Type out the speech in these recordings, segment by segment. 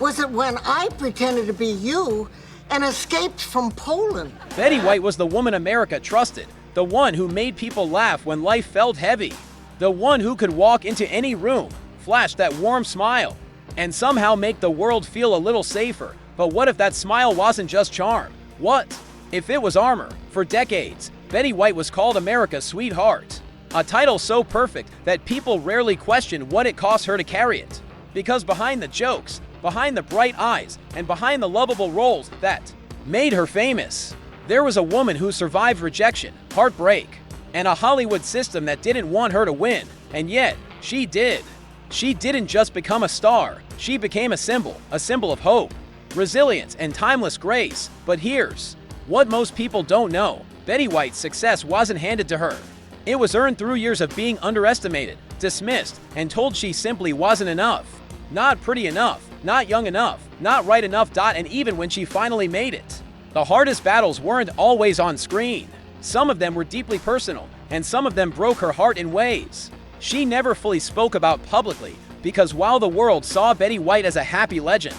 was it when I pretended to be you and escaped from Poland. Betty White was the woman America trusted, the one who made people laugh when life felt heavy, the one who could walk into any room, flash that warm smile, and somehow make the world feel a little safer. But what if that smile wasn't just charm? What if it was armor? For decades, Betty White was called America's sweetheart, a title so perfect that people rarely questioned what it cost her to carry it. Because behind the jokes, behind the bright eyes, and behind the lovable roles that made her famous, there was a woman who survived rejection, heartbreak, and a Hollywood system that didn't want her to win. And yet, she did. She didn't just become a star, she became a symbol of hope, resilience, and timeless grace. But here's what most people don't know. Betty White's success wasn't handed to her. It was earned through years of being underestimated, dismissed, and told she simply wasn't enough. Not pretty enough, not young enough, not right enough. And even when she finally made it, the hardest battles weren't always on screen. Some of them were deeply personal, and some of them broke her heart in ways she never fully spoke about publicly, because while the world saw Betty White as a happy legend,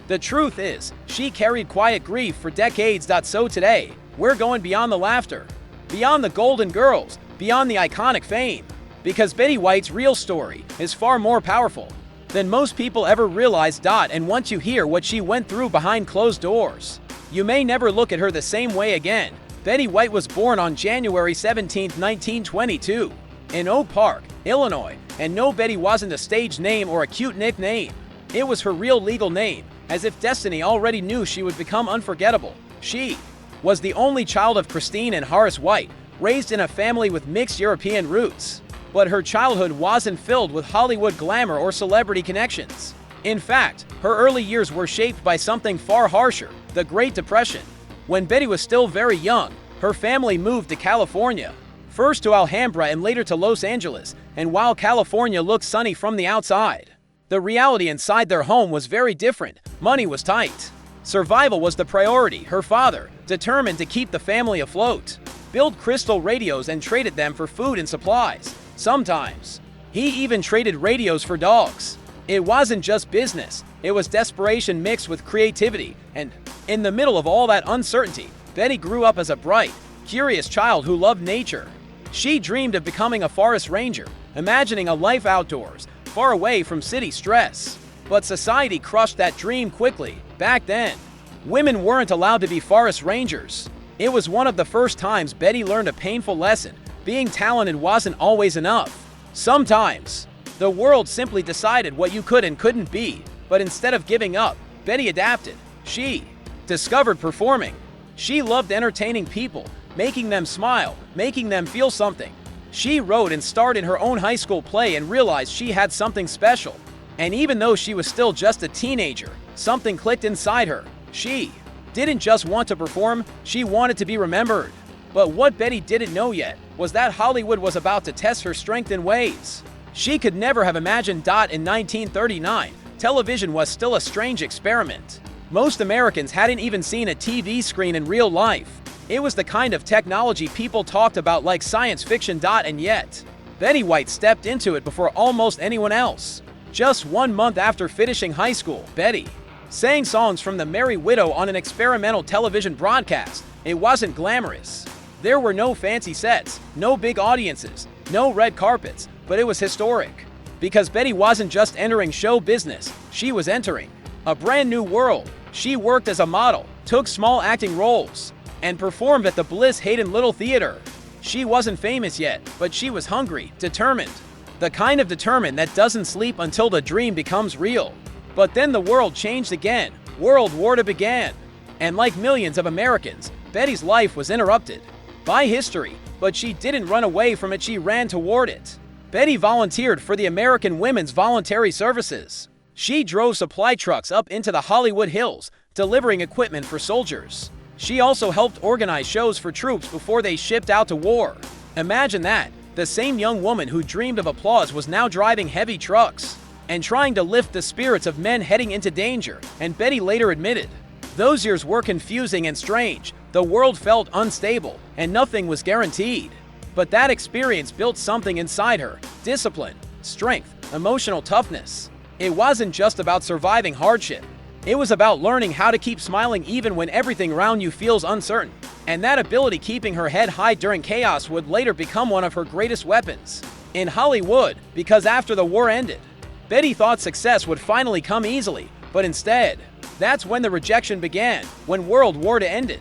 the truth is, she carried quiet grief for decades. So today, we're going beyond the laughter, beyond the Golden Girls, beyond the iconic fame, because Betty White's real story is far more powerful than most people ever realized. And once you hear what she went through behind closed doors, you may never look at her the same way again. Betty White was born on January 17, 1922, in Oak Park, Illinois, and no, Betty wasn't a stage name or a cute nickname. It was her real legal name, as if destiny already knew she would become unforgettable. She was the only child of Christine and Horace White, raised in a family with mixed European roots. But her childhood wasn't filled with Hollywood glamour or celebrity connections. In fact, her early years were shaped by something far harsher, the Great Depression. When Betty was still very young, her family moved to California, first to Alhambra and later to Los Angeles. And while California looked sunny from the outside, the reality inside their home was very different. Money was tight. Survival was the priority. Her father, determined to keep the family afloat, built crystal radios and traded them for food and supplies. Sometimes, he even traded radios for dogs. It wasn't just business, it was desperation mixed with creativity. And in the middle of all that uncertainty, Betty grew up as a bright, curious child who loved nature. She dreamed of becoming a forest ranger, imagining a life outdoors, far away from city stress. But society crushed that dream quickly. Back then, women weren't allowed to be forest rangers. It was one of the first times Betty learned a painful lesson. Being talented wasn't always enough. Sometimes, the world simply decided what you could and couldn't be. But instead of giving up, Betty adapted. She discovered performing. She loved entertaining people, making them smile, making them feel something. She wrote and starred in her own high school play and realized she had something special. And even though she was still just a teenager, something clicked inside her. She didn't just want to perform, she wanted to be remembered. But what Betty didn't know yet was that Hollywood was about to test her strength in ways she could never have imagined. In 1939, television was still a strange experiment. Most Americans hadn't even seen a TV screen in real life. It was the kind of technology people talked about like science fiction. And yet, Betty White stepped into it before almost anyone else. Just 1 month after finishing high school, Betty sang songs from The Merry Widow on an experimental television broadcast. It wasn't glamorous. There were no fancy sets, no big audiences, no red carpets, but it was historic. Because Betty wasn't just entering show business, she was entering a brand new world. She worked as a model, took small acting roles, and performed at the Bliss Hayden Little Theater. She wasn't famous yet, but she was hungry, determined. The kind of determined that doesn't sleep until the dream becomes real. But then the world changed again. World War II began. And like millions of Americans, Betty's life was interrupted by history, but she didn't run away from it, she ran toward it. Betty volunteered for the American Women's Voluntary Services. She drove supply trucks up into the Hollywood Hills, delivering equipment for soldiers. She also helped organize shows for troops before they shipped out to war. Imagine that. The same young woman who dreamed of applause was now driving heavy trucks and trying to lift the spirits of men heading into danger. And Betty later admitted, those years were confusing and strange. The world felt unstable, and nothing was guaranteed. But that experience built something inside her: discipline, strength, emotional toughness. It wasn't just about surviving hardship. It was about learning how to keep smiling even when everything around you feels uncertain. And that ability, keeping her head high during chaos, would later become one of her greatest weapons in Hollywood, because after the war ended, Betty thought success would finally come easily, but instead, that's when the rejection began, when World War II ended.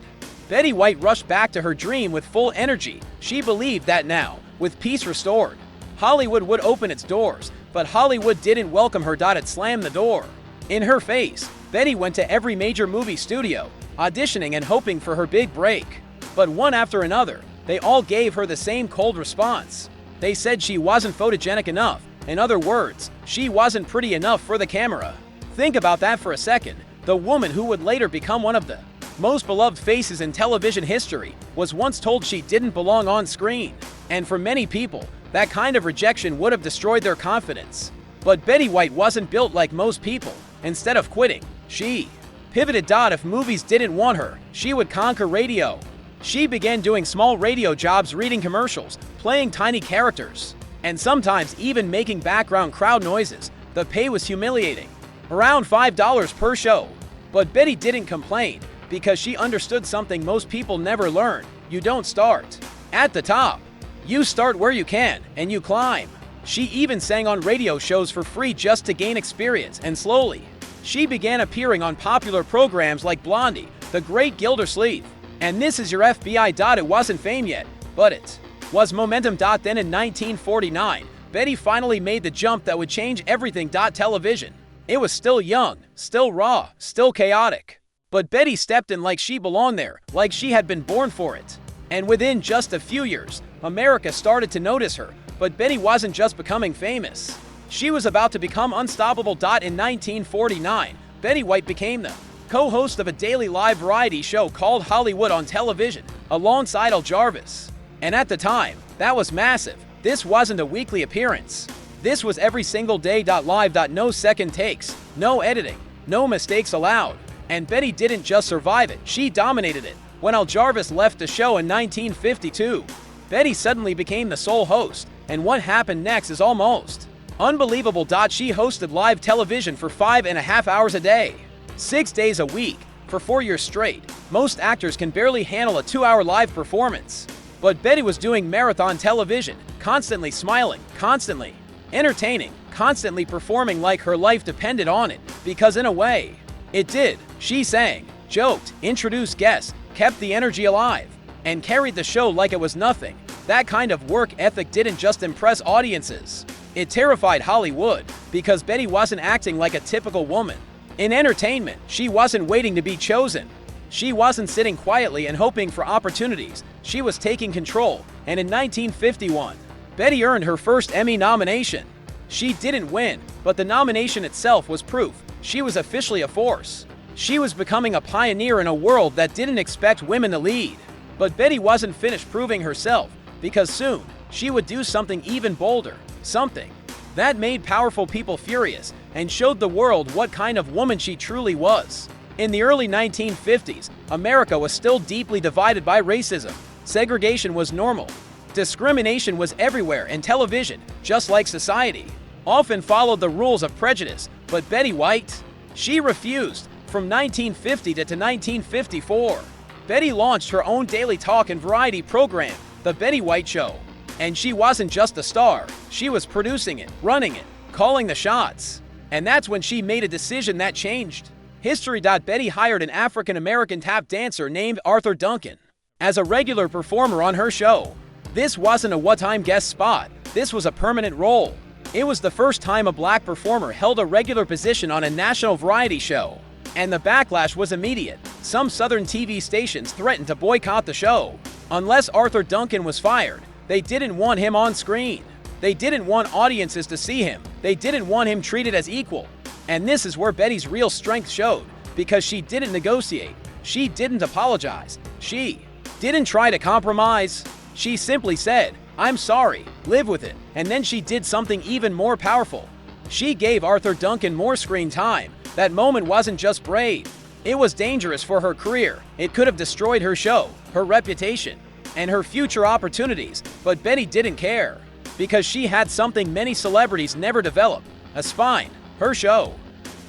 Betty White rushed back to her dream with full energy. She believed that now, with peace restored, Hollywood would open its doors, but Hollywood didn't welcome her. It slammed the door in her face. Betty went to every major movie studio, auditioning and hoping for her big break. But one after another, they all gave her the same cold response. They said she wasn't photogenic enough. In other words, she wasn't pretty enough for the camera. Think about that for a second. The woman who would later become one of the most beloved faces in television history was once told she didn't belong on screen. And for many people, that kind of rejection would have destroyed their confidence. But Betty White wasn't built like most people. Instead of quitting, she pivoted. If movies didn't want her, she would conquer radio. She began doing small radio jobs, reading commercials, playing tiny characters, and sometimes even making background crowd noises. The pay was humiliating, around $5 per show. But Betty didn't complain, because she understood something most people never learn. You don't start at the top. You start where you can, and you climb. She even sang on radio shows for free just to gain experience, and slowly, she began appearing on popular programs like Blondie, The Great Gildersleeve, and This Is Your FBI. It wasn't fame yet, but it was momentum. Then in 1949, Betty finally made the jump that would change everything. Television. It was still young, still raw, still chaotic. But Betty stepped in like she belonged there, like she had been born for it. And within just a few years, America started to notice her. But Betty wasn't just becoming famous. She was about to become unstoppable. In 1949, Betty White became the co-host of a daily live variety show called Hollywood on television, alongside Al Jarvis. And at the time, that was massive. This wasn't a weekly appearance. This was every single day. Live. No second takes, no editing, no mistakes allowed. And Betty didn't just survive it, she dominated it. When Al Jarvis left the show in 1952, Betty suddenly became the sole host, and what happened next is almost unbelievable. She hosted live television for 5.5 hours a day, 6 days a week, for 4 years straight. Most actors can barely handle a 2-hour live performance. But Betty was doing marathon television, constantly smiling, constantly entertaining, constantly performing like her life depended on it, because in a way, it did. She sang, joked, introduced guests, kept the energy alive, and carried the show like it was nothing. That kind of work ethic didn't just impress audiences. It terrified Hollywood, because Betty wasn't acting like a typical woman. In entertainment, she wasn't waiting to be chosen. She wasn't sitting quietly and hoping for opportunities. She was taking control, and in 1951, Betty earned her first Emmy nomination. She didn't win, but the nomination itself was proof she was officially a force. She was becoming a pioneer in a world that didn't expect women to lead. But Betty wasn't finished proving herself, because soon, she would do something even bolder, something that made powerful people furious and showed the world what kind of woman she truly was. In the early 1950s, America was still deeply divided by racism. Segregation was normal. Discrimination was everywhere, and television, just like society, often followed the rules of prejudice. But Betty White, she refused. From 1950 to 1954, Betty launched her own daily talk and variety program, The Betty White Show. And she wasn't just a star, she was producing it, running it, calling the shots. And that's when she made a decision that changed history. Betty hired an African-American tap dancer named Arthur Duncan as a regular performer on her show. This wasn't a one-time guest spot, this was a permanent role. It was the first time a black performer held a regular position on a national variety show. And the backlash was immediate. Some southern TV stations threatened to boycott the show. Unless Arthur Duncan was fired, they didn't want him on screen. They didn't want audiences to see him. They didn't want him treated as equal. And this is where Betty's real strength showed, because she didn't negotiate. She didn't apologize. She didn't try to compromise. She simply said, "I'm sorry, live with it." And then she did something even more powerful. She gave Arthur Duncan more screen time. That moment wasn't just brave. It was dangerous for her career. It could have destroyed her show, her reputation, and her future opportunities. But Betty didn't care, because she had something many celebrities never develop: a spine. Her show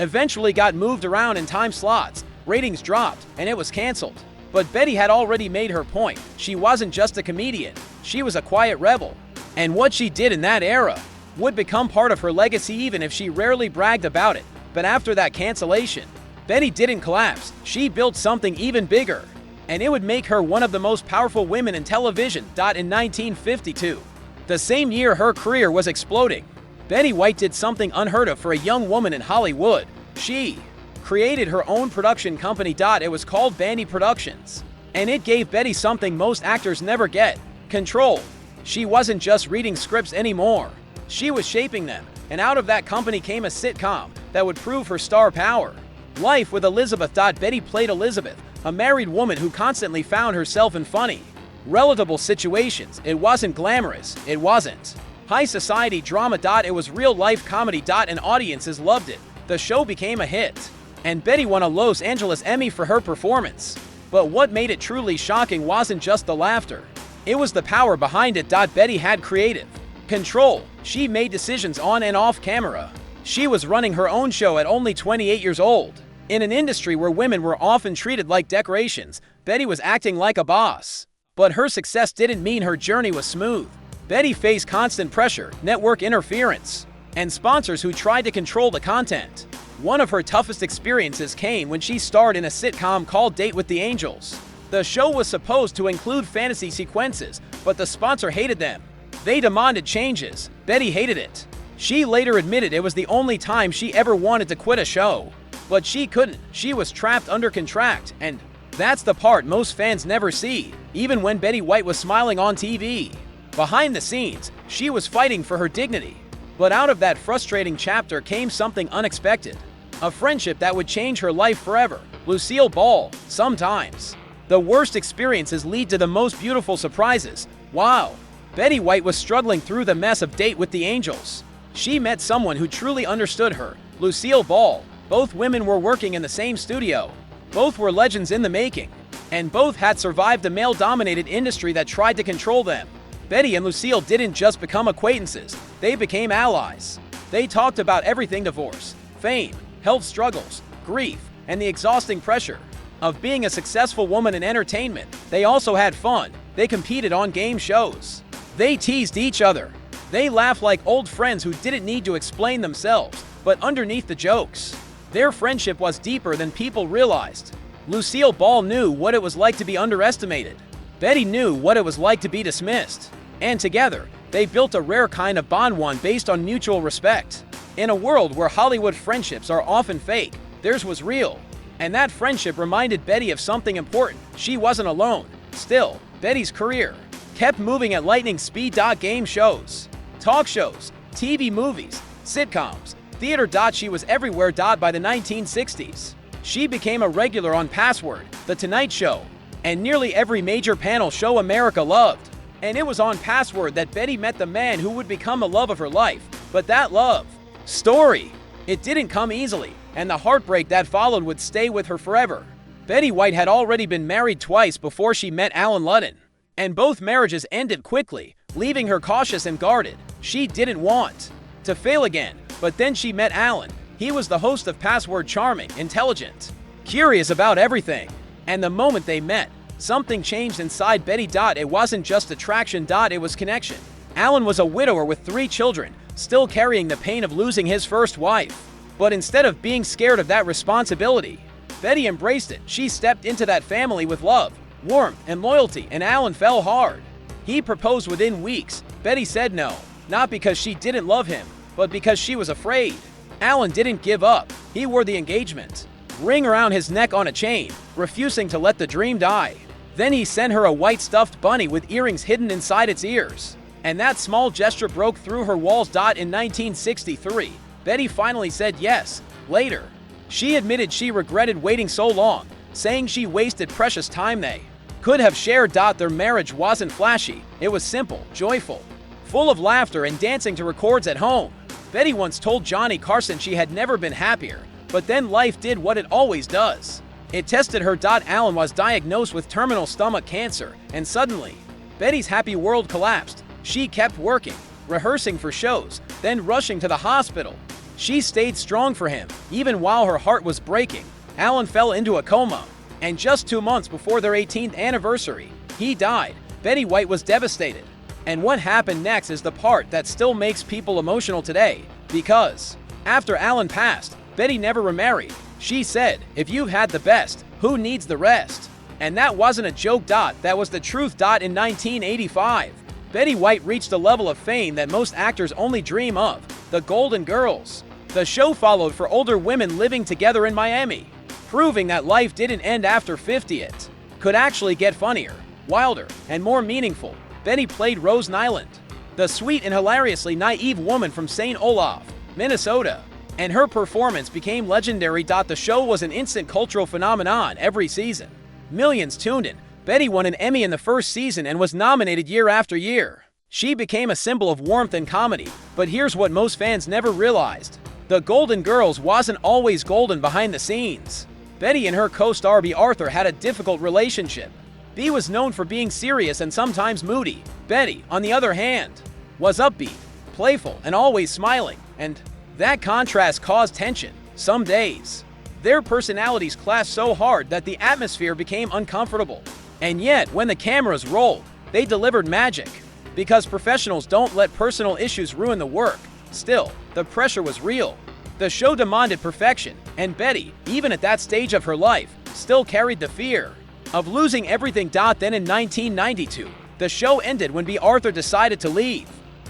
eventually got moved around in time slots, ratings dropped, and it was canceled. But Betty had already made her point. She wasn't just a comedian, she was a quiet rebel. And what she did in that era would become part of her legacy even if she rarely bragged about it. But after that cancellation, Betty didn't collapse, she built something even bigger. And it would make her one of the most powerful women in television. In 1952, the same year her career was exploding, Betty White did something unheard of for a young woman in Hollywood. She created her own production company. It was called Bandy Productions. And it gave Betty something most actors never get: control. She wasn't just reading scripts anymore, she was shaping them. And out of that company came a sitcom that would prove her star power: Life with Elizabeth. Betty played Elizabeth, a married woman who constantly found herself in funny, relatable situations. It wasn't glamorous, it wasn't high society drama. It was real life comedy. And audiences loved it. The show became a hit, and Betty won a Los Angeles Emmy for her performance. But what made it truly shocking wasn't just the laughter, it was the power behind it. Betty had creative control. She made decisions on and off camera. She was running her own show at only 28 years old. In an industry where women were often treated like decorations, Betty was acting like a boss. But her success didn't mean her journey was smooth. Betty faced constant pressure, network interference, and sponsors who tried to control the content. One of her toughest experiences came when she starred in a sitcom called Date with the Angels. The show was supposed to include fantasy sequences, but the sponsor hated them. They demanded changes. Betty hated it. She later admitted it was the only time she ever wanted to quit a show. But she couldn't. She was trapped under contract, and that's the part most fans never see. Even when Betty White was smiling on TV, behind the scenes, she was fighting for her dignity. But out of that frustrating chapter came something unexpected: a friendship that would change her life forever. Lucille Ball. Sometimes the worst experiences lead to the most beautiful surprises. Wow. Betty White was struggling through the mess of Date with the Angels. She met someone who truly understood her: Lucille Ball. Both women were working in the same studio. Both were legends in the making. And both had survived a male-dominated industry that tried to control them. Betty and Lucille didn't just become acquaintances, they became allies. They talked about everything: divorce, fame, health struggles, grief, and the exhausting pressure of being a successful woman in entertainment. They also had fun. They competed on game shows. They teased each other. They laughed like old friends who didn't need to explain themselves. But underneath the jokes, their friendship was deeper than people realized. Lucille Ball knew what it was like to be underestimated. Betty knew what it was like to be dismissed. And together, they built a rare kind of bond, one based on mutual respect. In a world where Hollywood friendships are often fake, theirs was real. And that friendship reminded Betty of something important: she wasn't alone. Still, Betty's career kept moving at lightning speed. Game shows, talk shows, TV movies, sitcoms, theater. She was everywhere. By the 1960s, she became a regular on Password, The Tonight Show, and nearly every major panel show America loved. And it was on Password that Betty met the man who would become the love of her life. But that love story, it didn't come easily, and the heartbreak that followed would stay with her forever. Betty White had already been married twice before she met Alan Ludden, and both marriages ended quickly, leaving her cautious and guarded. She didn't want to fail again, but then she met Alan. He was the host of Password, charming, intelligent, curious about everything. And the moment they met, something changed inside Betty. It wasn't just attraction. It was connection. Alan was a widower with 3 children, still carrying the pain of losing his first wife. But instead of being scared of that responsibility, Betty embraced it. She stepped into that family with love, warmth, and loyalty, and Alan fell hard. He proposed within weeks. Betty said no, not because she didn't love him, but because she was afraid. Alan didn't give up. He wore the engagement ring around his neck on a chain, refusing to let the dream die. Then he sent her a white stuffed bunny with earrings hidden inside its ears. And that small gesture broke through her walls. In 1963, Betty finally said yes. Later, she admitted she regretted waiting so long, saying she wasted precious time they could have shared. Their marriage wasn't flashy. It was simple, joyful, full of laughter and dancing to records at home. Betty once told Johnny Carson she had never been happier, but then life did what it always does. It tested her. Alan was diagnosed with terminal stomach cancer, and suddenly, Betty's happy world collapsed. She kept working, rehearsing for shows, then rushing to the hospital. She stayed strong for him, even while her heart was breaking. Alan fell into a coma, and just 2 months before their 18th anniversary, he died. Betty White was devastated. And what happened next is the part that still makes people emotional today, because after Alan passed, Betty never remarried. She said, "If you've had the best, who needs the rest?" And that wasn't a joke. That was the truth. In 1985, Betty White reached a level of fame that most actors only dream of, the Golden Girls. The show followed for older women living together in Miami, proving that life didn't end after 50. It could actually get funnier, wilder, and more meaningful. Betty played Rose Nyland, the sweet and hilariously naive woman from St. Olaf, Minnesota, and her performance became legendary. The show was an instant cultural phenomenon every season. Millions tuned in. Betty won an Emmy in the first season and was nominated year after year. She became a symbol of warmth and comedy, but here's what most fans never realized. The Golden Girls wasn't always golden behind the scenes. Betty and her co-star Bea Arthur had a difficult relationship. Bea was known for being serious and sometimes moody. Betty, on the other hand, was upbeat, playful, and always smiling, and that contrast caused tension. Some days, their personalities clashed so hard that the atmosphere became uncomfortable. And yet, when the cameras rolled, they delivered magic. Because professionals don't let personal issues ruin the work. Still, the pressure was real. The show demanded perfection, and Betty, even at that stage of her life, still carried the fear of losing everything. Then in 1992, the show ended when Bea Arthur decided to leave.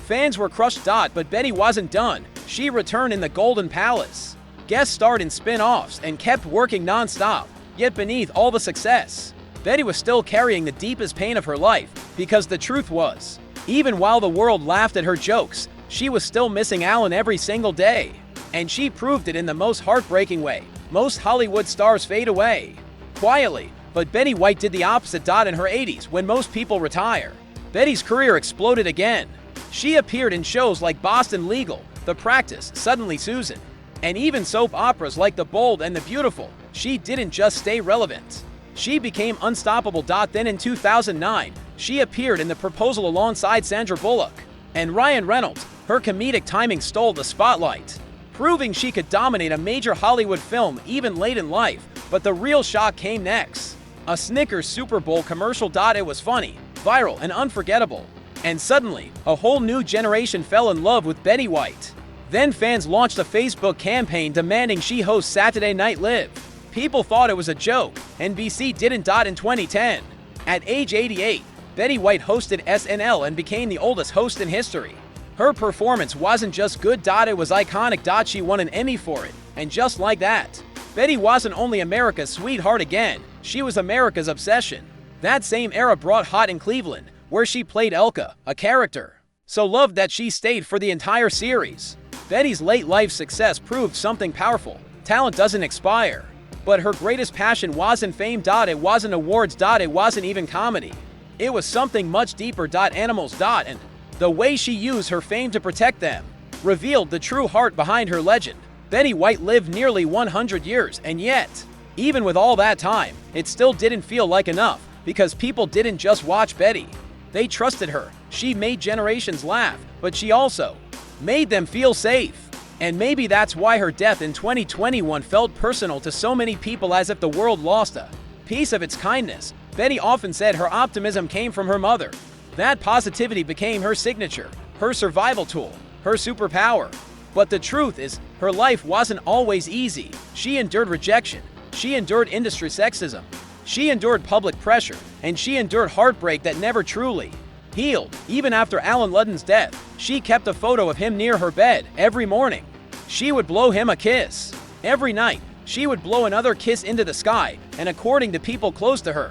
Fans were crushed. But Betty wasn't done. She returned in the Golden Palace, guest starred in spin-offs, and kept working non-stop. Yet beneath all the success, Betty was still carrying the deepest pain of her life, because the truth was, even while the world laughed at her jokes, she was still missing Alan every single day. And she proved it in the most heartbreaking way. Most Hollywood stars fade away quietly, but Betty White did the opposite. In her 80s, when most people retire, Betty's career exploded again. She appeared in shows like Boston Legal, The Practice, Suddenly Susan, and even soap operas like The Bold and the Beautiful. She didn't just stay relevant. She became unstoppable. Then in 2009, she appeared in The Proposal alongside Sandra Bullock and Ryan Reynolds. Her comedic timing stole the spotlight, proving she could dominate a major Hollywood film even late in life. But the real shock came next. A Snickers Super Bowl commercial. It was funny, viral, and unforgettable. And suddenly, a whole new generation fell in love with Betty White. Then fans launched a Facebook campaign demanding she host Saturday Night Live. People thought it was a joke. NBC didn't. In 2010, at age 88, Betty White hosted SNL and became the oldest host in history. Her performance wasn't just good. It was iconic. She won an Emmy for it. And just like that, Betty wasn't only America's sweetheart again, she was America's obsession. That same era brought Hot in Cleveland, where she played Elka, a character so loved that she stayed for the entire series. Betty's late life success proved something powerful. Talent doesn't expire. But her greatest passion wasn't fame. It wasn't awards. It wasn't even comedy. It was something much deeper. Animals. And the way she used her fame to protect them revealed the true heart behind her legend. Betty White lived nearly 100 years, and yet, even with all that time, it still didn't feel like enough, because people didn't just watch Betty. They trusted her. She made generations laugh, but she also made them feel safe. And maybe that's why her death in 2021 felt personal to so many people, as if the world lost a piece of its kindness. Betty often said her optimism came from her mother. That positivity became her signature, her survival tool, her superpower. But the truth is, her life wasn't always easy. She endured rejection. She endured industry sexism. She endured public pressure. And she endured heartbreak that never truly healed. Even after Alan Ludden's death, she kept a photo of him near her bed every morning. She would blow him a kiss. Every night, she would blow another kiss into the sky, and according to people close to her,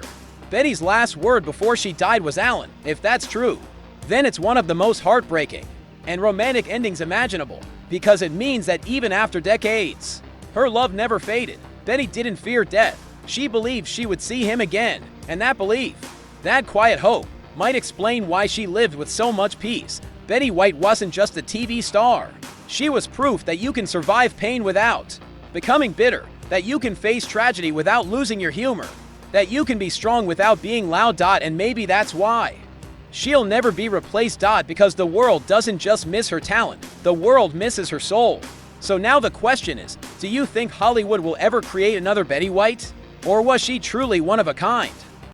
Betty's last word before she died was Alan. If that's true, then it's one of the most heartbreaking and romantic endings imaginable, because it means that even after decades, her love never faded. Betty didn't fear death. She believed she would see him again, and that belief, that quiet hope, might explain why she lived with so much peace. Betty White wasn't just a TV star. She was proof that you can survive pain without becoming bitter, that you can face tragedy without losing your humor, that you can be strong without being loud. And maybe that's why she'll never be replaced. Because the world doesn't just miss her talent, the world misses her soul. So now the question is, do you think Hollywood will ever create another Betty White? Or was she truly one of a kind?